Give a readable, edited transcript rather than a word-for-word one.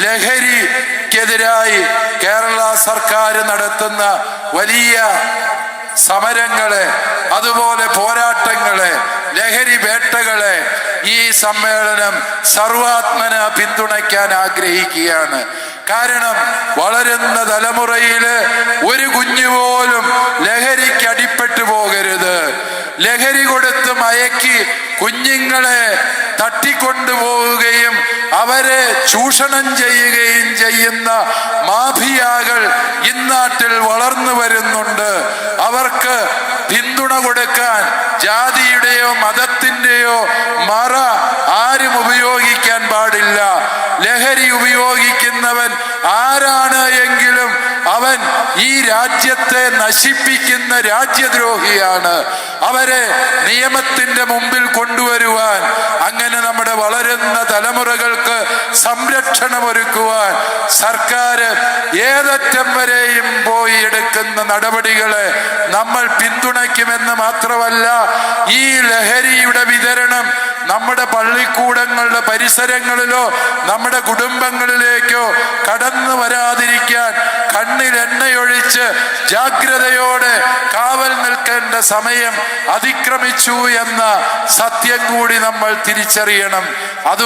ലഹരിക്കെതിരായി കേരള സർക്കാർ നടത്തുന്ന വലിയ സമരങ്ങളെ, അതുപോലെ പോരാട്ടങ്ങളെ, ലഹരി വേട്ടകളെ ഈ സമ്മേളനം സർവാത്മന പിന്തുണയ്ക്കാൻ ആഗ്രഹിക്കുകയാണ്. കാരണം വളരുന്ന തലമുറയില് ഒരു കുഞ്ഞു പോലും ലഹരിക്ക് അടിപ്പെട്ടു പോകരുത്. ലഹരി കൊടുത്ത് മയക്കി കുഞ്ഞുങ്ങളെ തട്ടിക്കൊണ്ടുപോവുകയും അവരെ ചൂഷണം ചെയ്യുകയും ചെയ്യുന്ന മാഫിയകൾ ഇന്നാട്ടിൽ വളർന്നു വരുന്നുണ്ട്. അവർക്ക് പിന്തുണ കൊടുക്കാൻ ജാതിയുടെയോ മതത്തിൻ്റെയോ മറ ആരും ഉപയോഗിക്കാൻ പാടില്ല. ലഹരി ഉപയോഗിക്കുന്നവൻ ആരാണ് എങ്കിലും അവൻ ഈ രാജ്യത്തെ നശിപ്പിക്കുന്ന രാജ്യദ്രോഹിയാണ്. അവരെ നിയമത്തിന്റെ മുമ്പിൽ കൊണ്ടുവരുവാൻ, അങ്ങനെ നമ്മുടെ വളരുന്ന തലമുറകൾക്ക് സംരക്ഷണമൊരുക്കുവാൻ സർക്കാർ ഏതറ്റം വരെയും പോയി എടുക്കുന്ന നടപടികളെ നമ്മൾ പിന്തുണയ്ക്കുമെന്ന് മാത്രമല്ല, ഈ ലഹരിയുടെ വിതരണം നമ്മുടെ പള്ളിക്കൂടങ്ങളുടെ പരിസരങ്ങളിലോ നമ്മുടെ കുടുംബങ്ങളിലേക്കോ കടന്നു വരാതിരിക്കാൻ കണ്ണിൽ എണ്ണയൊഴിച്ച് ജാഗ്രതയോടെ കാവൽ നിൽക്കേണ്ട സമയം അതിക്രമിച്ചു എന്ന സത്യം കൂടി നമ്മൾ തിരിച്ചറിയണം. അത്